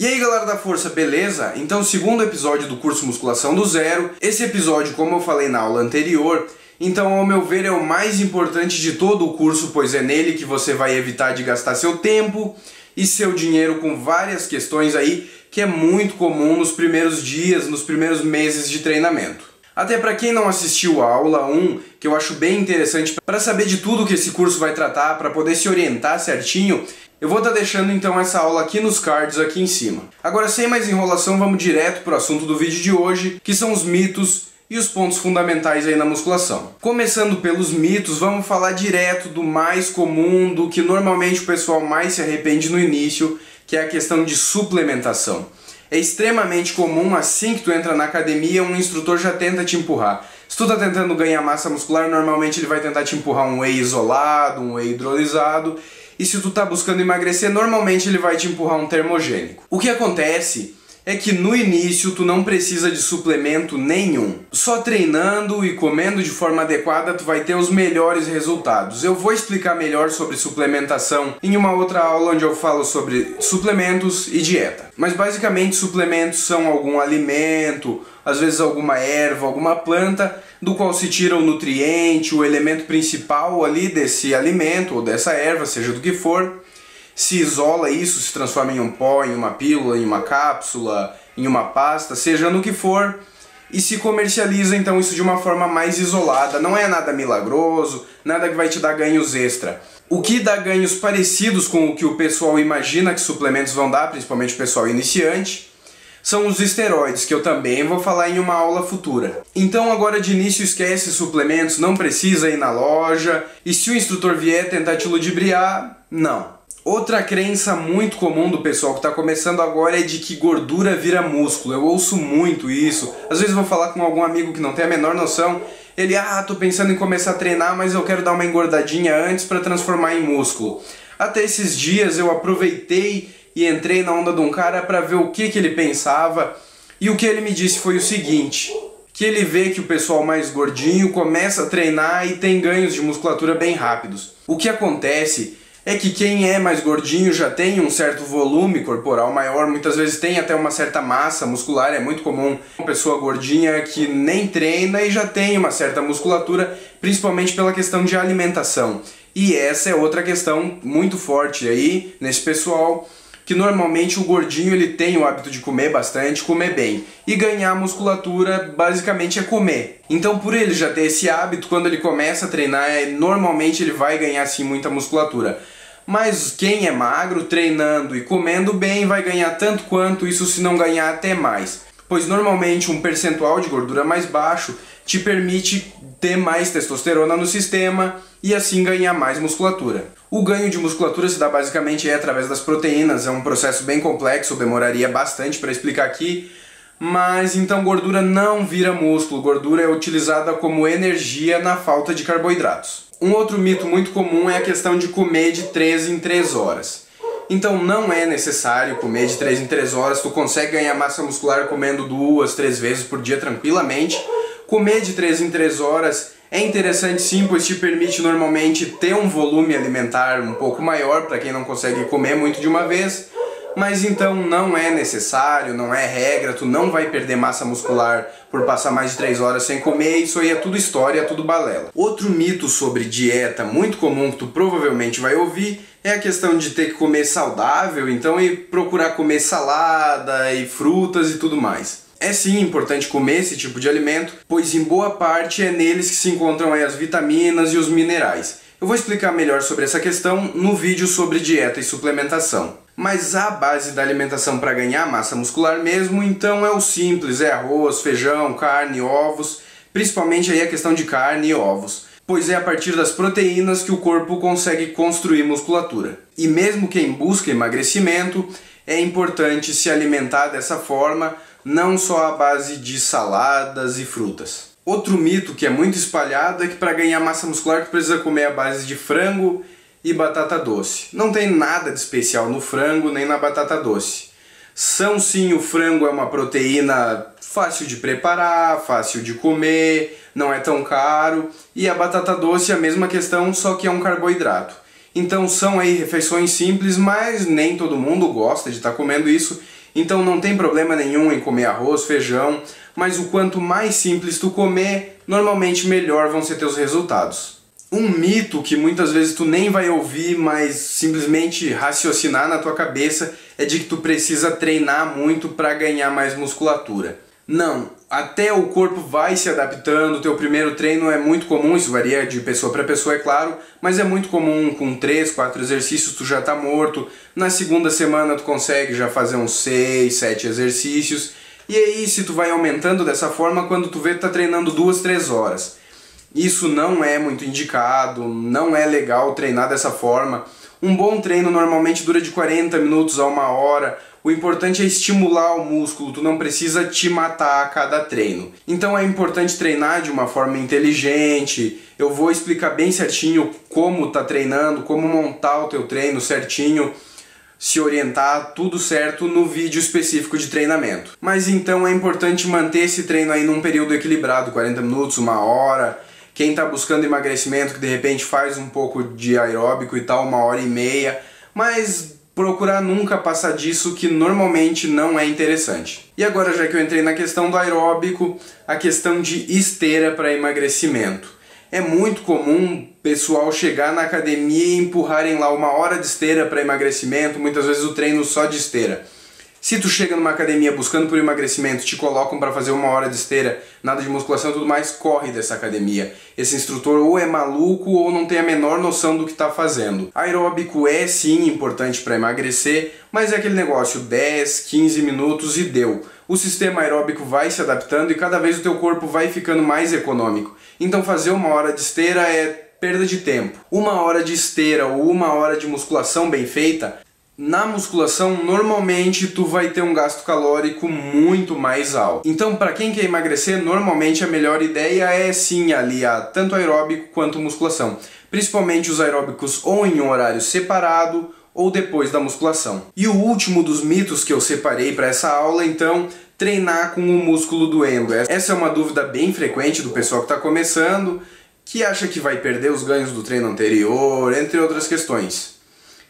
E aí galera da força, beleza? Então, segundo episódio do curso Musculação do Zero. Esse episódio, como eu falei na aula anterior, então ao meu ver é o mais importante de todo o curso, pois é nele que você vai evitar de gastar seu tempo e seu dinheiro com várias questões aí que é muito comum nos primeiros dias, nos primeiros meses de treinamento. Até para quem não assistiu a aula 1, que eu acho bem interessante para saber de tudo que esse curso vai tratar, para poder se orientar certinho, eu vou estar deixando então essa aula aqui nos cards aqui em cima. Agora, sem mais enrolação, vamos direto para o assunto do vídeo de hoje, que são os mitos e os pontos fundamentais aí na musculação. Começando pelos mitos, vamos falar direto do mais comum, do que normalmente o pessoal mais se arrepende no início, que é a questão de suplementação. É extremamente comum, assim que tu entra na academia, um instrutor já tenta te empurrar. Se tu tá tentando ganhar massa muscular, normalmente ele vai tentar te empurrar um whey isolado, um whey hidrolisado. E se tu tá buscando emagrecer, normalmente ele vai te empurrar um termogênico. O que acontece é que no início tu não precisa de suplemento nenhum. Só treinando e comendo de forma adequada tu vai ter os melhores resultados. Eu vou explicar melhor sobre suplementação em uma outra aula onde eu falo sobre suplementos e dieta. Mas basicamente suplementos são algum alimento, às vezes alguma erva, alguma planta, do qual se tira o nutriente, o elemento principal ali desse alimento ou dessa erva, seja do que for. Se isola isso, se transforma em um pó, em uma pílula, em uma cápsula, em uma pasta, seja no que for, e se comercializa então isso de uma forma mais isolada. Não é nada milagroso, nada que vai te dar ganhos extra. O que dá ganhos parecidos com o que o pessoal imagina que suplementos vão dar, principalmente o pessoal iniciante, são os esteroides, que eu também vou falar em uma aula futura. Então agora de início esquece suplementos, não precisa ir na loja, e se o instrutor vier tentar te ludibriar, não. Outra crença muito comum do pessoal que está começando agora é de que gordura vira músculo. Eu ouço muito isso. Às vezes vou falar com algum amigo que não tem a menor noção. Ele, tô pensando em começar a treinar, mas eu quero dar uma engordadinha antes para transformar em músculo. Até esses dias eu aproveitei e entrei na onda de um cara para ver o que ele pensava. E o que ele me disse foi o seguinte, que ele vê que o pessoal mais gordinho começa a treinar e tem ganhos de musculatura bem rápidos. O que acontece é que quem é mais gordinho já tem um certo volume corporal maior, muitas vezes tem até uma certa massa muscular. É muito comum uma pessoa gordinha que nem treina e já tem uma certa musculatura, principalmente pela questão de alimentação. E essa é outra questão muito forte aí nesse pessoal, que normalmente o gordinho ele tem o hábito de comer bastante, comer bem. E ganhar musculatura basicamente é comer. Então por ele já ter esse hábito, quando ele começa a treinar, normalmente ele vai ganhar sim muita musculatura. Mas quem é magro, treinando e comendo bem, vai ganhar tanto quanto, isso se não ganhar até mais. Pois normalmente um percentual de gordura mais baixo te permite ter mais testosterona no sistema e assim ganhar mais musculatura. O ganho de musculatura se dá basicamente através das proteínas, é um processo bem complexo, demoraria bastante para explicar aqui, mas então gordura não vira músculo, gordura é utilizada como energia na falta de carboidratos. Um outro mito muito comum é a questão de comer de 3 em 3 horas. Então não é necessário comer de 3 em 3 horas, tu consegue ganhar massa muscular comendo 2, 3 vezes por dia tranquilamente. Comer de 3 em 3 horas é interessante sim, pois te permite normalmente ter um volume alimentar um pouco maior para quem não consegue comer muito de uma vez. Mas então não é necessário, não é regra, tu não vai perder massa muscular por passar mais de 3 horas sem comer, isso aí é tudo história, é tudo balela. Outro mito sobre dieta muito comum que tu provavelmente vai ouvir é a questão de ter que comer saudável, então e procurar comer salada e frutas e tudo mais. É sim importante comer esse tipo de alimento, pois em boa parte é neles que se encontram aí as vitaminas e os minerais. Eu vou explicar melhor sobre essa questão no vídeo sobre dieta e suplementação. Mas a base da alimentação para ganhar massa muscular mesmo, então é o simples, é arroz, feijão, carne, ovos, principalmente aí a questão de carne e ovos, pois é a partir das proteínas que o corpo consegue construir musculatura. E mesmo quem busca emagrecimento, é importante se alimentar dessa forma, não só à base de saladas e frutas. Outro mito que é muito espalhado é que para ganhar massa muscular tu precisa comer à base de frango e batata doce. Não tem nada de especial no frango nem na batata doce. São sim, o frango é uma proteína fácil de preparar, fácil de comer, não é tão caro, e a batata doce é a mesma questão, só que é um carboidrato. Então são aí refeições simples, mas nem todo mundo gosta de estar comendo isso, Então não tem problema nenhum em comer arroz, feijão, mas o quanto mais simples tu comer, normalmente melhor vão ser teus resultados. Um mito que muitas vezes tu nem vai ouvir, mas simplesmente raciocinar na tua cabeça é de que tu precisa treinar muito para ganhar mais musculatura. Não, até o corpo vai se adaptando, o teu primeiro treino é muito comum, isso varia de pessoa para pessoa, é claro, mas é muito comum, com 3, 4 exercícios tu já tá morto, na segunda semana tu consegue já fazer uns 6, 7 exercícios, e aí se tu vai aumentando dessa forma, quando tu vê tu tá treinando 2, 3 horas. Isso não é muito indicado, não é legal treinar dessa forma. Um bom treino normalmente dura de 40 minutos a 1 hora. O importante é estimular o músculo, tu não precisa te matar a cada treino. Então é importante treinar de uma forma inteligente. Eu vou explicar bem certinho como tá treinando, como montar o teu treino certinho, se orientar tudo certo no vídeo específico de treinamento. Mas então é importante manter esse treino aí num período equilibrado, 40 minutos, 1 hora. Quem está buscando emagrecimento, que de repente faz um pouco de aeróbico e tal, 1h30, mas procurar nunca passar disso, que normalmente não é interessante. E agora, já que eu entrei na questão do aeróbico, a questão de esteira para emagrecimento. É muito comum pessoal chegar na academia e empurrarem lá 1 hora de esteira para emagrecimento, muitas vezes o treino só de esteira. Se tu chega numa academia buscando por emagrecimento, te colocam para fazer 1 hora de esteira, nada de musculação e tudo mais, corre dessa academia. Esse instrutor ou é maluco ou não tem a menor noção do que está fazendo. Aeróbico é sim importante para emagrecer, mas é aquele negócio, 10, 15 minutos e deu. O sistema aeróbico vai se adaptando e cada vez o teu corpo vai ficando mais econômico. Então fazer 1 hora de esteira é perda de tempo. 1 hora de esteira ou 1 hora de musculação bem feita, na musculação, normalmente tu vai ter um gasto calórico muito mais alto. Então, para quem quer emagrecer, normalmente a melhor ideia é sim aliar tanto aeróbico quanto musculação. Principalmente os aeróbicos ou em um horário separado ou depois da musculação. E o último dos mitos que eu separei para essa aula, então, treinar com o músculo doendo. Essa é uma dúvida bem frequente do pessoal que está começando, que acha que vai perder os ganhos do treino anterior, entre outras questões.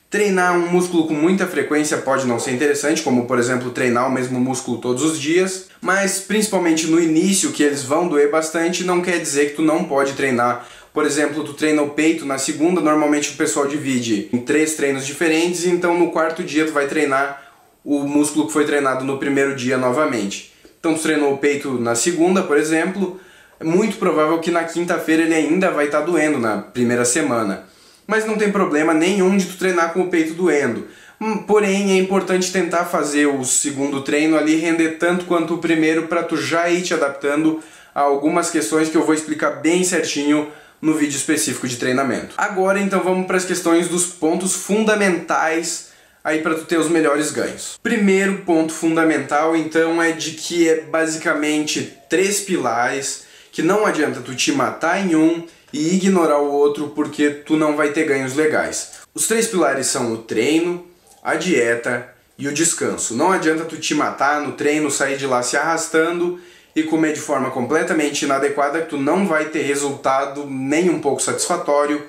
Treinar um músculo com muita frequência pode não ser interessante, como por exemplo treinar o mesmo músculo todos os dias, mas principalmente no início, que eles vão doer bastante, não quer dizer que tu não pode treinar. Por exemplo, tu treina o peito na segunda, normalmente o pessoal divide em 3 treinos diferentes, então no 4º dia tu vai treinar o músculo que foi treinado no primeiro dia novamente. Então tu treinou o peito na segunda, por exemplo, é muito provável que na quinta-feira ele ainda vai estar doendo na primeira semana. Mas não tem problema nenhum de tu treinar com o peito doendo. Porém, é importante tentar fazer o segundo treino ali render tanto quanto o primeiro para tu já ir te adaptando a algumas questões que eu vou explicar bem certinho no vídeo específico de treinamento. Agora, então, vamos para as questões dos pontos fundamentais aí para tu ter os melhores ganhos. Primeiro ponto fundamental, então, é de que é basicamente 3 pilares que não adianta tu te matar em um e ignorar o outro porque tu não vai ter ganhos legais. Os 3 pilares são o treino, a dieta e o descanso. Não adianta tu te matar no treino, sair de lá se arrastando e comer de forma completamente inadequada, que tu não vai ter resultado nem um pouco satisfatório.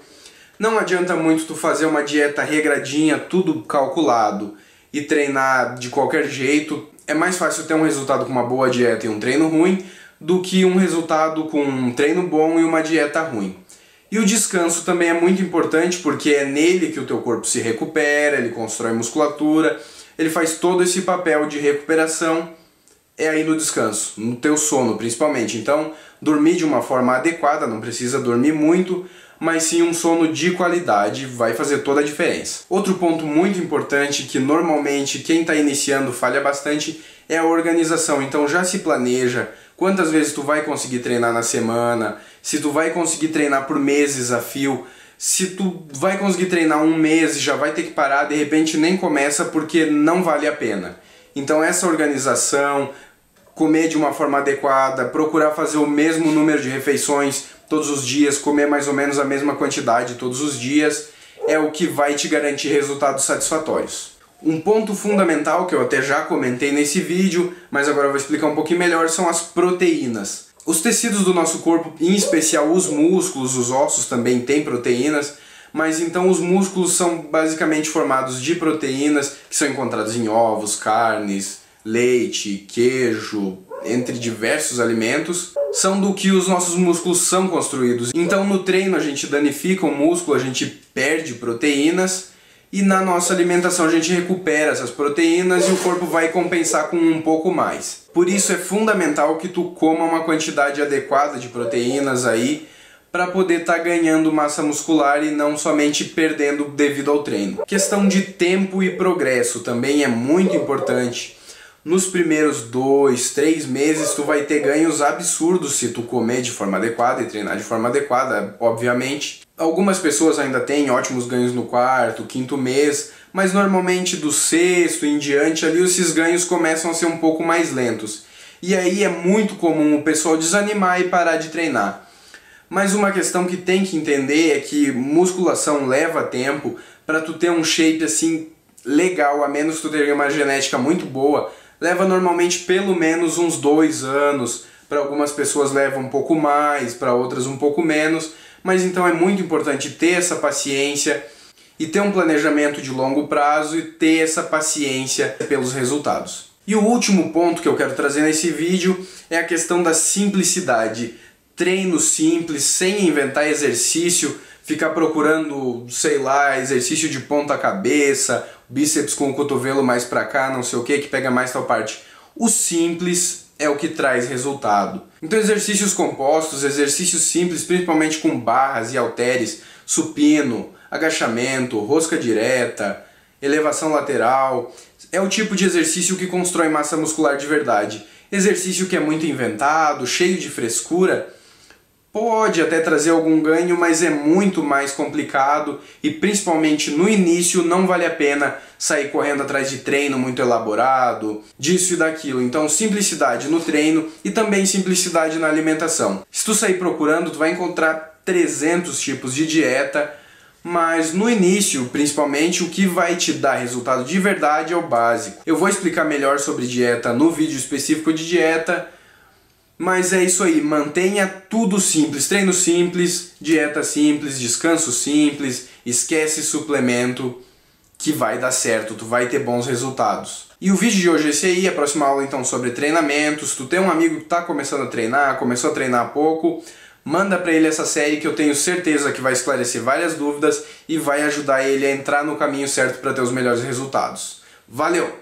Não adianta muito tu fazer uma dieta regradinha, tudo calculado, e treinar de qualquer jeito. É mais fácil ter um resultado com uma boa dieta e um treino ruim do que um resultado com um treino bom e uma dieta ruim. E o descanso também é muito importante porque é nele que o teu corpo se recupera, ele constrói musculatura, ele faz todo esse papel de recuperação, é aí no descanso, no teu sono principalmente. Então, dormir de uma forma adequada, não precisa dormir muito, mas sim um sono de qualidade vai fazer toda a diferença. Outro ponto muito importante que normalmente quem está iniciando falha bastante é a organização. Então já se planeja quantas vezes tu vai conseguir treinar na semana, se tu vai conseguir treinar por meses a fio, se tu vai conseguir treinar um mês e já vai ter que parar, de repente nem começa porque não vale a pena. Então essa organização, comer de uma forma adequada, procurar fazer o mesmo número de refeições todos os dias, comer mais ou menos a mesma quantidade todos os dias, é o que vai te garantir resultados satisfatórios. Um ponto fundamental que eu até já comentei nesse vídeo, mas agora eu vou explicar um pouquinho melhor, são as proteínas. Os tecidos do nosso corpo, em especial os músculos, os ossos também têm proteínas, Mas então os músculos são basicamente formados de proteínas que são encontradas em ovos, carnes, leite, queijo, entre diversos alimentos, são do que os nossos músculos são construídos. Então no treino a gente danifica o músculo, a gente perde proteínas, e na nossa alimentação a gente recupera essas proteínas e o corpo vai compensar com um pouco mais. Por isso é fundamental que tu coma uma quantidade adequada de proteínas aí, para poder estar ganhando massa muscular e não somente perdendo devido ao treino. Questão de tempo e progresso também é muito importante. Nos primeiros 2, 3 meses tu vai ter ganhos absurdos se tu comer de forma adequada e treinar de forma adequada, obviamente. Algumas pessoas ainda têm ótimos ganhos no quarto, quinto mês, mas normalmente do sexto em diante ali esses ganhos começam a ser um pouco mais lentos. E aí é muito comum o pessoal desanimar e parar de treinar. Mas uma questão que tem que entender é que musculação leva tempo para tu ter um shape assim legal, a menos que tu tenha uma genética muito boa. Leva normalmente pelo menos uns 2 anos, para algumas pessoas leva um pouco mais, para outras um pouco menos, mas então é muito importante ter essa paciência e ter um planejamento de longo prazo e ter essa paciência pelos resultados. E o último ponto que eu quero trazer nesse vídeo é a questão da simplicidade. Treino simples, sem inventar exercício, ficar procurando, sei lá, exercício de ponta cabeça, bíceps com o cotovelo mais pra cá, não sei o que pega mais tal parte. O simples é o que traz resultado. Então exercícios compostos, exercícios simples, principalmente com barras e halteres, supino, agachamento, rosca direta, elevação lateral, é o tipo de exercício que constrói massa muscular de verdade. Exercício que é muito inventado, cheio de frescura, pode até trazer algum ganho, mas é muito mais complicado e principalmente no início não vale a pena sair correndo atrás de treino muito elaborado, disso e daquilo. Então simplicidade no treino e também simplicidade na alimentação. Se tu sair procurando, tu vai encontrar 300 tipos de dieta, mas no início, principalmente, o que vai te dar resultado de verdade é o básico. Eu vou explicar melhor sobre dieta no vídeo específico de dieta, mas é isso aí, mantenha tudo simples, treino simples, dieta simples, descanso simples, esquece suplemento, que vai dar certo, tu vai ter bons resultados. E o vídeo de hoje é esse aí, a próxima aula então sobre treinamentos. Tu tem um amigo que está começando a treinar, começou a treinar há pouco, manda para ele essa série que eu tenho certeza que vai esclarecer várias dúvidas e vai ajudar ele a entrar no caminho certo para ter os melhores resultados. Valeu!